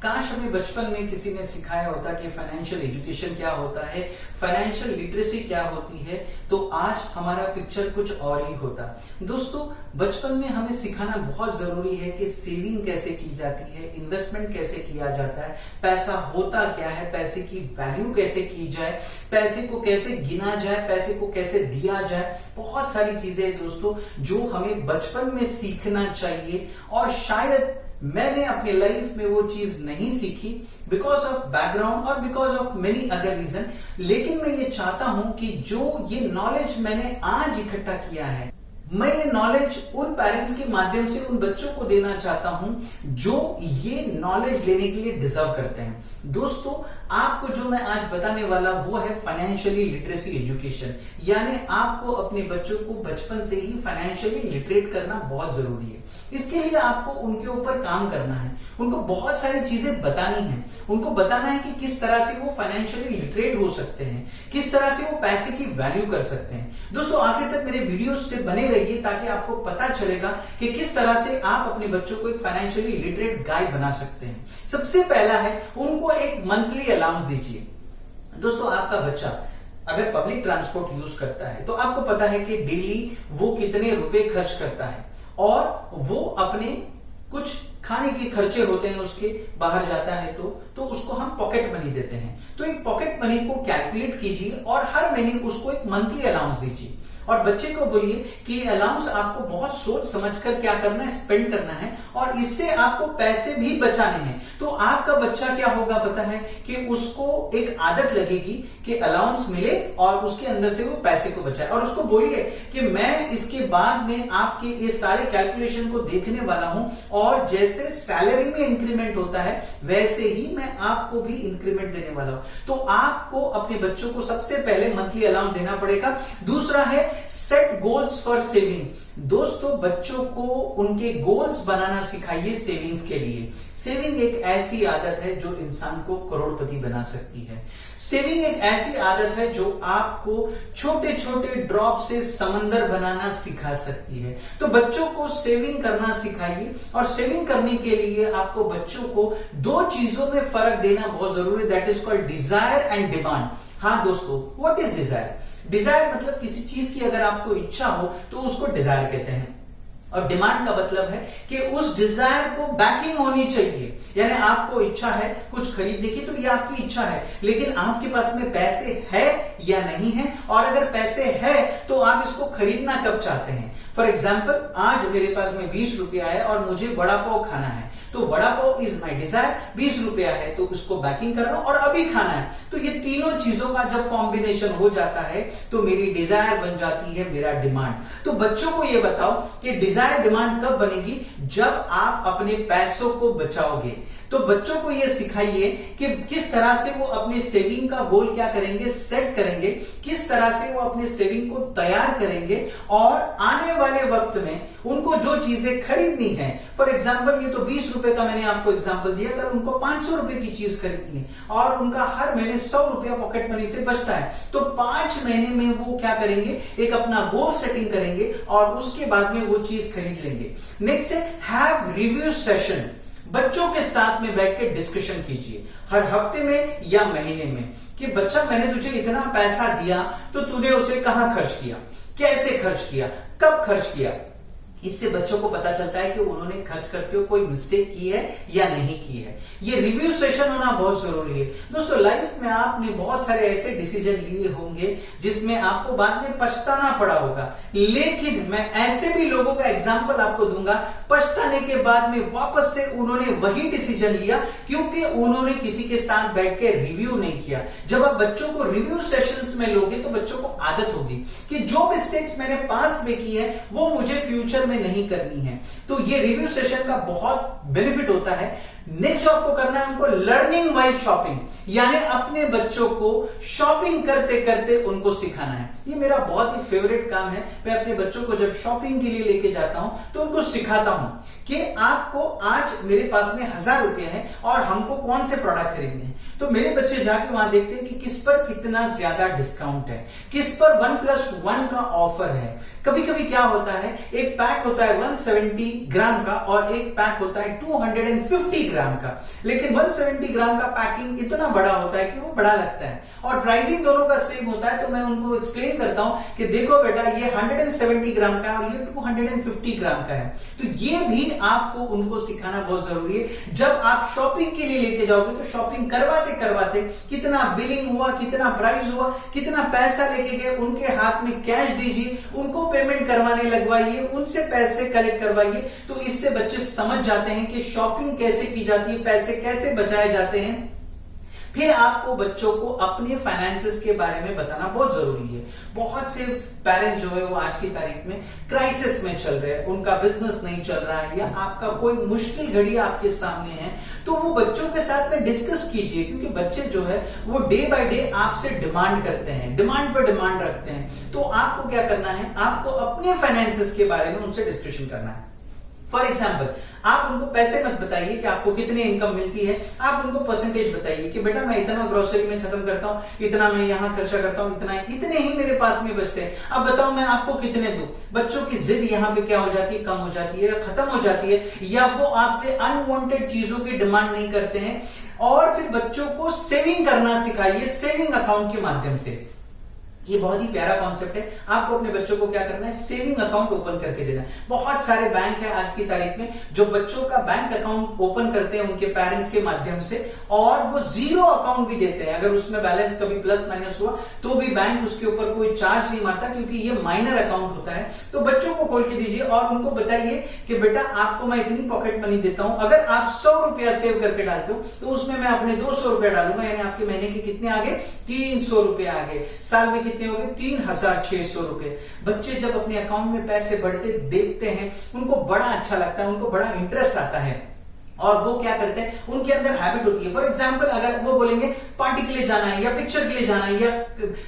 काश हमें बचपन में किसी ने सिखाया होता कि फाइनेंशियल एजुकेशन क्या होता है, फाइनेंशियल लिटरेसी क्या होती है, तो आज हमारा पिक्चर कुछ और ही होता। दोस्तों, बचपन में हमें सिखाना बहुत जरूरी है कि सेविंग कैसे की जाती है, इन्वेस्टमेंट कैसे किया जाता है, पैसा होता क्या है, पैसे की वैल्यू कैसे की जाए, पैसे को कैसे गिना जाए, पैसे को कैसे दिया जाए। बहुत सारी चीजें हैं दोस्तों जो हमें बचपन में सीखना चाहिए, और शायद मैंने अपनी लाइफ में वो चीज नहीं सीखी बिकॉज ऑफ बैकग्राउंड और because of many other region. लेकिन मैं ये चाहता हूं कि जो ये नॉलेज मैंने आज इकट्ठा किया है, मैं ये नॉलेज उन पेरेंट्स के माध्यम से उन बच्चों को देना चाहता हूं जो ये नॉलेज लेने के लिए डिजर्व करते हैं। दोस्तों, आपको जो मैं आज बताने वाला वो है फाइनेंशियली लिटरेसी एजुकेशन, यानी आपको अपने बच्चों को बचपन से ही फाइनेंशियली लिटरेट करना बहुत जरूरी है। इसके लिए आपको उनके ऊपर काम करना है, उनको बहुत सारी चीजें बतानी है, उनको बताना है कि किस तरह से वो फाइनेंशियली लिटरेट हो सकते हैं, किस तरह से वो पैसे की वैल्यू कर सकते हैं। दोस्तों, आखिर तक मेरे वीडियोस से बने रहिए ताकि आपको पता चलेगा कि किस तरह से आप अपने बच्चों को एक फाइनेंशियली लिटरेट गाय बना सकते हैं। सबसे पहला है, उनको एक मंथली अलाउंस दीजिए। दोस्तों, आपका बच्चा अगर पब्लिक ट्रांसपोर्ट यूज करता है तो आपको पता है कि डेली वो कितने रुपए खर्च करता है, और वो अपने कुछ खाने के खर्चे होते हैं उसके, बाहर जाता है तो उसको हम पॉकेट मनी देते हैं। तो एक पॉकेट मनी को कैलकुलेट कीजिए और हर महीने उसको एक मंथली अलाउंस दीजिए, और बच्चे को बोलिए कि अलाउंस आपको बहुत सोच समझकर क्या करना है, स्पेंड करना है, और इससे आपको पैसे भी बचाने हैं। तो आपका बच्चा क्या होगा पता है कि उसको एक आदत लगेगी कि अलाउंस मिले और उसके अंदर से वो पैसे को बचाए। और उसको बोलिए कि मैं इसके बाद में आपके ये सारे कैलकुलेशन को देखने वाला हूं, और जैसे सैलरी में इंक्रीमेंट होता है वैसे ही मैं आपको भी इंक्रीमेंट देने वाला हूं। तो आपको अपने बच्चों को सबसे पहले मंथली अलाउंस देना पड़ेगा। दूसरा है सेट गोल्स फॉर सेविंग। दोस्तों, बच्चों को उनके गोल्स बनाना सिखाइए सेविंग्स के लिए। सेविंग एक ऐसी आदत है जो इंसान को करोड़पति बना सकती है। सेविंग एक ऐसी आदत है जो आपको छोटे छोटे ड्रॉप से समंदर बनाना सिखा सकती है। तो बच्चों को सेविंग करना सिखाइए, और सेविंग करने के लिए आपको बच्चों को दो चीजों में फर्क देना बहुत जरूरी है, that is called desire and demand. हाँ दोस्तों, व्हाट इज डिजायर? डिजायर मतलब किसी चीज की अगर आपको इच्छा हो तो उसको डिजायर कहते हैं, और डिमांड का मतलब है कि उस डिजायर को बैकिंग होनी चाहिए। यानी आपको इच्छा है कुछ खरीदने की, तो ये आपकी इच्छा है, लेकिन आपके पास में पैसे है या नहीं है, और अगर पैसे है तो आप इसको खरीदना कब चाहते हैं। फॉर एग्जाम्पल, आज मेरे पास में 20 रुपया है और मुझे वड़ा पाव खाना है, तो vada pav is my desire. 20 रुपया है तो उसको बैकिंग कर रहा हूं और अभी खाना है। तो ये तीनों चीजों का जब कॉम्बिनेशन हो जाता है तो मेरी डिजायर बन जाती है मेरा डिमांड। तो बच्चों को ये बताओ कि डिजायर डिमांड कब बनेगी, जब आप अपने पैसों को बचाओगे। तो बच्चों को यह सिखाइए कि किस तरह से वो अपने सेविंग का गोल क्या करेंगे, सेट करेंगे, किस तरह से वो अपने सेविंग को तैयार करेंगे, और आने वाले वक्त में उनको जो चीजें खरीदनी है, फॉर एग्जाम्पल ये तो 20 रुपए का मैंने आपको एग्जाम्पल दिया, अगर उनको 500 रुपए की चीज खरीदनी है और उनका हर महीने 100 रुपया पॉकेट मनी से बचता है, तो 5 महीने में वो क्या करेंगे, एक अपना गोल सेटिंग करेंगे और उसके बाद में वो चीज खरीद लेंगे। नेक्स्ट है हैव रिव्यू सेशन। बच्चों के साथ में बैठ के डिस्कशन कीजिए हर हफ्ते में या महीने में कि बच्चा, मैंने तुझे इतना पैसा दिया तो तूने उसे कहां खर्च किया, कैसे खर्च किया, कब खर्च किया। इससे बच्चों को पता चलता है कि उन्होंने खर्च करते हुए कोई मिस्टेक की है या नहीं की है। ये रिव्यू सेशन होना बहुत जरूरी है। दोस्तों, लाइफ में आपने बहुत सारे ऐसे डिसीजन लिए होंगे जिसमें आपको बाद में पछताना पड़ा होगा, लेकिन मैं ऐसे भी लोगों का एग्जांपल आपको दूंगा, पछताने के बाद में वापस से उन्होंने वही डिसीजन लिया क्योंकि उन्होंने किसी के साथ बैठ के रिव्यू नहीं किया। जब आप बच्चों को रिव्यू सेशंस में लोगे तो बच्चों को आदत होगी कि जो मिस्टेक्स मैंने पास्ट में की है वो मुझे फ्यूचर में नहीं करनी है। तो ये रिव्यू सेशन का बहुत बेनिफिट होता है। नेक्स्ट जो आपको करना है, उनको लर्निंग व्हाइल शॉपिंग, यानी अपने बच्चों को शॉपिंग करते करते उनको सिखाना है। ये मेरा बहुत ही फेवरेट काम है। मैं अपने बच्चों को जब शॉपिंग के लिए लेके जाता हूं तो उनको सिखाता हूं कि आपको आज मेरे पास में 1000 रुपए है और हमको कौन से प्रोडक्ट खरीदने हैं। तो मेरे बच्चे जाके वहां देखते हैं कि किस पर कितना ज्यादा डिस्काउंट है, किस पर 1+1 का ऑफर है। कभी कभी क्या होता है, एक पैक होता है 170 ग्राम का और एक पैक होता है 250 ग्राम का, लेकिन 170 ग्राम का पैकिंग इतना बड़ा होता है कि वो बड़ा लगता है और प्राइसिंग दोनों का सेम होता है। तो मैं उनको एक्सप्लेन करता हूं कि देखो बेटा ये 170 ग्राम का है और ये 250 ग्राम का है। तो ये भी आपको उनको सिखाना बहुत जरूरी है। जब आप शॉपिंग के लिए लेके जाओगे तो शॉपिंग करवाते करवाते कितना बिलिंग हुआ, कितना प्राइस हुआ, कितना पैसा लेके गए, उनके हाथ में कैश दीजिए, उनको पेमेंट करवाने लगवाइए, उनसे पैसे कलेक्ट करवाइए। तो इससे बच्चे समझ जाते हैं कि शॉपिंग कैसे की जाती है, पैसे कैसे बचाए जाते हैं। फिर आपको बच्चों को अपने फाइनेंसेस के बारे में बताना बहुत जरूरी है। बहुत से पेरेंट्स जो है वो आज की तारीख में क्राइसिस में चल रहे हैं, उनका बिजनेस नहीं चल रहा है या आपका कोई मुश्किल घड़ी आपके सामने है, तो वो बच्चों के साथ में डिस्कस कीजिए, क्योंकि बच्चे जो है वो डे बाय डे आपसे डिमांड करते हैं, डिमांड पर डिमांड रखते हैं। तो आपको क्या करना है, आपको अपने फाइनेंसेस के बारे में उनसे डिस्कशन करना है। फॉर एग्जाम्पल, आप उनको पैसे मत बताइए कि आपको कितने इनकम मिलती है, आप उनको परसेंटेज बताइए कि बेटा मैं इतना ग्रोसरी में खत्म करता हूं, इतना मैं यहां खर्चा करता हूं, इतने ही मेरे पास में बचते हैं, अब बताओ मैं आपको कितने दूं। बच्चों की जिद यहां पे क्या हो जाती है, कम हो जाती है या खत्म हो जाती है, या वो आपसे अनवांटेड चीजों की डिमांड नहीं करते हैं। और फिर बच्चों को सेविंग करना सिखाइए, सेविंग अकाउंट के माध्यम से। ये बहुत ही प्यारा कॉन्सेप्ट है। आपको अपने बच्चों को क्या करना है, सेविंग अकाउंट ओपन करके देना है। बहुत सारे बैंक है आज की तारीख में जो बच्चों का बैंक अकाउंट ओपन करते हैं उनके पेरेंट्स के माध्यम से, और वो जीरो अकाउंट भी देते हैं। अगर उसमें बैलेंस कभी प्लस माइनस हुआ तो भी बैंक उसके ऊपर कोई चार्ज नहीं मारता, क्योंकि ये माइनर अकाउंट होता है। तो बच्चों को खोल के दीजिए और उनको बताइए कि बेटा आपको मैं इतनी पॉकेट मनी देता हूं, अगर आप 100 रुपया सेव करके डालते हो तो उसमें मैं अपने 200 रुपया डालूंगा, यानी आपके महीने के कितने आ गए, 300 रुपए आ गए। साल में कितने हो गए, 3600 रुपए। बच्चे जब अपने अकाउंट में पैसे बढ़ते देखते हैं उनको बड़ा अच्छा लगता है, उनको बड़ा इंटरेस्ट आता है और वो क्या करते हैं, उनके अंदर हैबिट होती है। फॉर एग्जांपल, अगर वो बोलेंगे पार्टी के लिए जाना है या पिक्चर के लिए जाना है या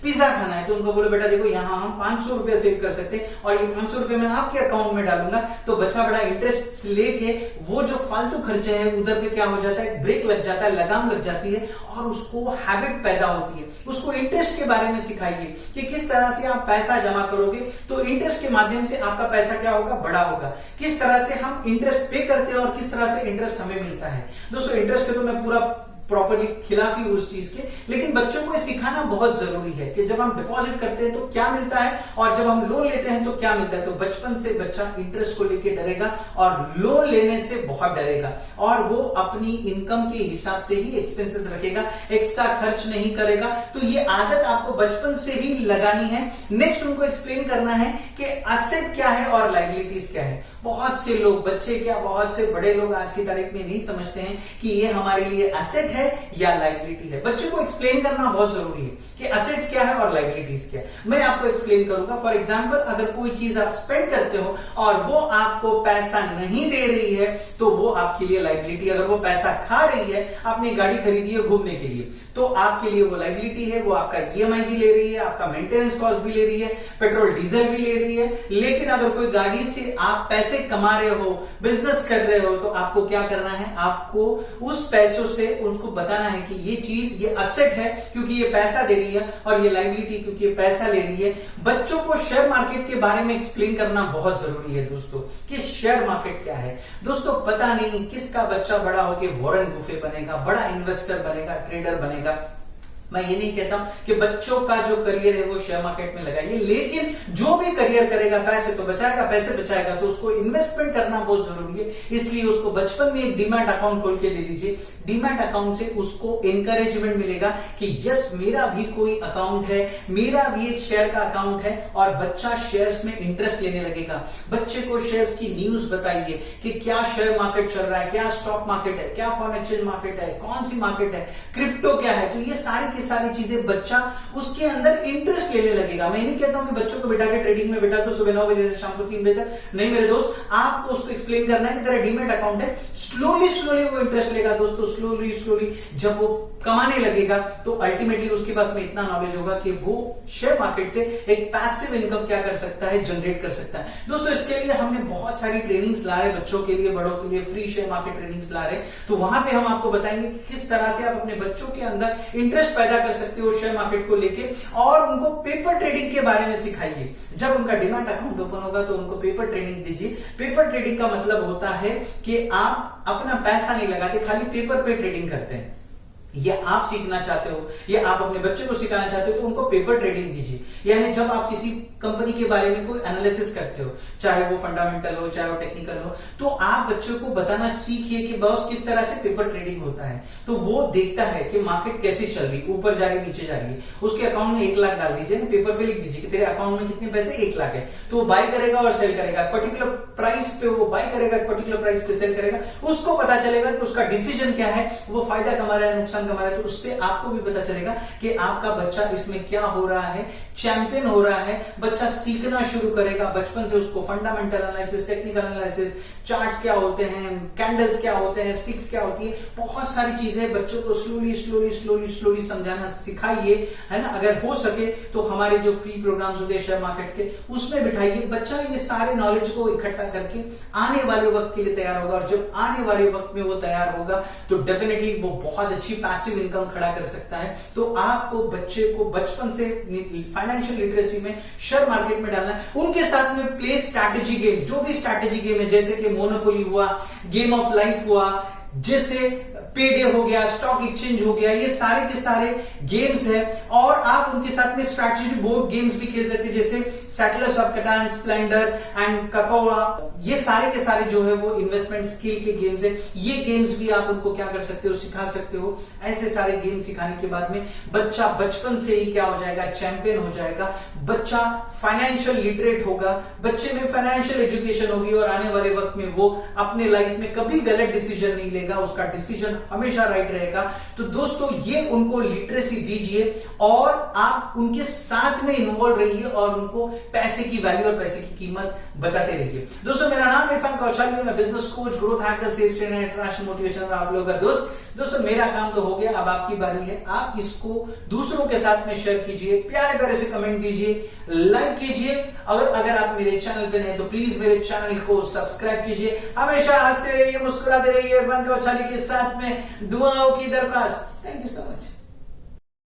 पिज्जा खाना है, तो उनको बोलो बेटा देखो यहाँ हम 500 रुपया सेव कर सकते हैं और ये 500 रुपए मैं आपके अकाउंट में डालूंगा। तो बच्चा बड़ा इंटरेस्ट लेके वो जो फालतू खर्चे हैं उधर पे क्या हो जाता है, ब्रेक लग जाता है, लगाम लग जाती है और उसको हैबिट पैदा होती है। उसको इंटरेस्ट के बारे में सिखाइए कि किस तरह से आप पैसा जमा करोगे तो इंटरेस्ट के माध्यम से आपका पैसा क्या होगा, बड़ा होगा। किस तरह से हम इंटरेस्ट पे करते हैं और किस तरह से इंटरेस्ट हमें मिलता है। दोस्तों इंटरेस्ट के तो मैं पूरा प्रॉपर्ली खिलाफ ही उस चीज के, लेकिन बच्चों को सिखाना बहुत जरूरी है कि जब हम डिपॉजिट करते हैं तो क्या मिलता है और जब हम लोन लेते हैं तो क्या मिलता है। तो बचपन से बच्चा इंटरेस्ट को लेके डरेगा और लोन लेने से बहुत डरेगा और वो अपनी इनकम के हिसाब से ही एक्सपेंसेस रखेगा, एक्स्ट्रा खर्च नहीं करेगा। तो ये आदत आपको बचपन से ही लगानी है। नेक्स्ट उनको एक्सप्लेन करना है कि एसेट क्या है और लायबिलिटीज क्या है। बहुत से लोग, बच्चे क्या बहुत से बड़े लोग आज की तारीख में नहीं समझते हैं कि ये हमारे लिए एसेट है या लायबिलिटी है। बच्चों को एक्सप्लेन करना बहुत जरूरी है कि एसेट्स क्या है और लायबिलिटीज क्या है। मैं आपको एक्सप्लेन करूंगा। फॉर एग्जांपल, अगर कोई चीज आप स्पेंड करते हो और वो आपको पैसा नहीं दे रही है तो वो आपके लिए लायबिलिटी। अगर वो पैसा खा रही है, आपने गाड़ी खरीदी है घूमने के लिए, तो आपके लिए वो लायबिलिटी है। वो आपका ईएमआई भी ले रही है, आपका मेंटेनेंस कॉस्ट भी ले रही है, पेट्रोल डीजल भी ले रही है। लेकिन अगर कोई गाड़ी से आप पैसे कमा रहे हो, बिजनेस कर रहे हो, तो आपको क्या करना है, आपको उस पैसों से उसको बताना है कि ये चीज, ये एसेट है क्योंकि ये पैसा दे रही है और ये लायबिलिटी क्योंकि ये पैसा ले रही है। बच्चों को शेयर मार्केट के बारे में एक्सप्लेन करना बहुत जरूरी है दोस्तों कि शेयर मार्केट क्या है। दोस्तों पता नहीं किसका बच्चा बड़ा होकर वॉरेन बुफे बनेगा, बड़ा इन्वेस्टर बनेगा, ट्रेडर बनेगा। मैं ये नहीं कहता हूं कि बच्चों का जो करियर है वो शेयर मार्केट में लगाइए, लेकिन जो भी करियर करेगा पैसे तो बचाएगा, पैसे बचाएगा तो उसको इन्वेस्टमेंट करना बहुत जरूरी है। इसलिए उसको बचपन में एक डीमैट अकाउंट खोल के दे दीजिए। डीमैट अकाउंट से उसको एनकरेजमेंट मिलेगा कि यस मेरा भी कोई अकाउंट है, मेरा भी एक शेयर का अकाउंट है, और बच्चा शेयर्स में इंटरेस्ट लेने लगेगा। बच्चे को शेयर्स की न्यूज बताइए कि क्या शेयर मार्केट चल रहा है, क्या स्टॉक मार्केट है, क्या फॉरेन एक्सचेंज मार्केट है, कौन सी मार्केट है, क्रिप्टो क्या है। तो ये सारी चीजें बच्चा उसके अंदर इंटरेस्ट लेने लगेगा। मैं नहीं कहता हूं कि बच्चों को बिठा के ट्रेडिंग में बिठा दो सुबह 9 बजे से शाम को 3 बजे तक, नहीं मेरे दोस्त, आपको उसको एक्सप्लेन करना है कि तेरा डीमैट अकाउंट है। स्लोली वो इंटरेस्ट लेगा दोस्तों। स्लोली जब वो कमाने लगेगा तो अल्टीमेटली उसके पास में इतना नॉलेज होगा कि वो शेयर मार्केट से एक पैसिव इनकम क्या कर सकता है, जनरेट कर सकता है। दोस्तों इसके लिए हमने बहुत सारी ट्रेनिंग्स ला रहे, बच्चों के लिए, बड़ों के लिए फ्री शेयर मार्केट ट्रेनिंग्स ला रहे। तो वहां पे हम आपको बताएंगे कि किस तरह से आप अपने बच्चों के अंदर इंटरेस्ट पैदा पैदा कर सकते हो शेयर मार्केट को लेके, और उनको पेपर ट्रेडिंग के बारे में सिखाइए। जब उनका डिमैट अकाउंट ओपन होगा तो उनको पेपर ट्रेडिंग दीजिए। पेपर ट्रेडिंग का मतलब होता है कि आप अपना पैसा नहीं लगाते, खाली पेपर पे ट्रेडिंग करते हैं। ये आप सीखना चाहते हो, ये आप अपने बच्चे को सिखाना चाहते हो, तो उनको पेपर ट्रेडिंग दीजिए। यानी जब आप किसी कंपनी के बारे में कोई एनालिसिस करते हो, चाहे वो फंडामेंटल हो चाहे वो टेक्निकल हो, तो आप बच्चों को बताना सीखिए कि बॉस किस तरह से पेपर ट्रेडिंग होता है। तो वो देखता है कि मार्केट कैसे चल रही, ऊपर जा रही नीचे जा रही है। उसके अकाउंट में 1 लाख डाल दीजिए ना, पेपर पे लिख दीजिए कि तेरे अकाउंट में कितने पैसे, 1 लाख है। तो वो बाय करेगा और सेल करेगा, पर्टिकुलर प्राइस पे वो बाय करेगा, पर्टिकुलर प्राइस पे सेल करेगा। उसको पता चलेगा कि उसका डिसीजन क्या है, वो फायदा कमा रहा है नुकसान कमा रहा है। तो उससे आपको भी पता चलेगा कि आपका बच्चा इसमें क्या हो रहा है, चैंपियन हो रहा है। बच्चा सीखना शुरू करेगा बचपन से, उसको fundamental analysis, technical analysis, charts क्या होते हैं, कैंडल्स क्या होते हैं, स्टिक्स क्या होती है, बहुत सारी चीजें बच्चों को स्लोली स्लोली स्लोली स्लोली समझाना सिखाइए, है ना। अगर हो सके तो हमारे जो फ्री प्रोग्राम्स होते हैं शेयर मार्केट के, उसमें बिठाइए। बच्चा ये सारे नॉलेज को इकट्ठा करके आने वाले वक्त के लिए तैयार होगा, और जब आने वाले वक्त में वो तैयार होगा तो डेफिनेटली वो बहुत अच्छी पैसिव इनकम खड़ा कर सकता है। तो आपको बच्चे को बचपन से फाइनेंशियल लिटरेसी में, शेयर मार्केट में डालना है। उनके साथ में प्ले स्ट्रैटेजी गेम, जो भी स्ट्रैटेजी गेम है, जैसे कि मोनोपोली हुआ, गेम ऑफ लाइफ हुआ, जैसे पेडे हो गया, स्टॉक एक्सचेंज हो गया, ये सारे के सारे गेम्स है। और आप उनके साथ में स्ट्रैटेजी बोर्ड गेम्स भी खेल सकते हैं, जैसे सेटलर्स ऑफ कटान, स्प्लेंडर एंड ककोआ। ये सारे के सारे जो है वो इन्वेस्टमेंट स्किल के गेम्स है। ये गेम्स भी आप उनको क्या कर सकते हो, सिखा सकते हो। ऐसे सारे गेम सिखाने के बाद में बच्चा बचपन से ही क्या हो जाएगा, चैंपियन हो जाएगा। बच्चा फाइनेंशियल लिटरेट होगा, बच्चे में फाइनेंशियल एजुकेशन होगी, और आने वाले वक्त में वो अपने लाइफ में कभी गलत डिसीजन नहीं लेगा, उसका डिसीजन हमेशा राइट रहेगा। तो दोस्तों ये उनको लिटरेसी दीजिए, और आप उनके साथ में इन्वॉल्व रहिए, और उनको पैसे की वैल्यू और पैसे की कीमत बताते रहिए। दोस्तों मेरा नाम इरफान कौशाली, मैं business coach, growth hacker, sales trainer, international motivationer, आप लोगों का दोस्त। दोस्तों मेरा काम तो हो गया, अब आपकी बारी है। आप इसको दूसरों के साथ में शेयर कीजिए, प्यारे प्यारे से कमेंट दीजिए, लाइक कीजिए। अगर आप मेरे चैनल पे नए तो प्लीज मेरे चैनल को सब्सक्राइब कीजिए। हमेशा हंसते रहिए, मुस्कुराते रहिए, इरफान कौशाली के साथ में दुआओं की दरख्वास्त। Thank you so much.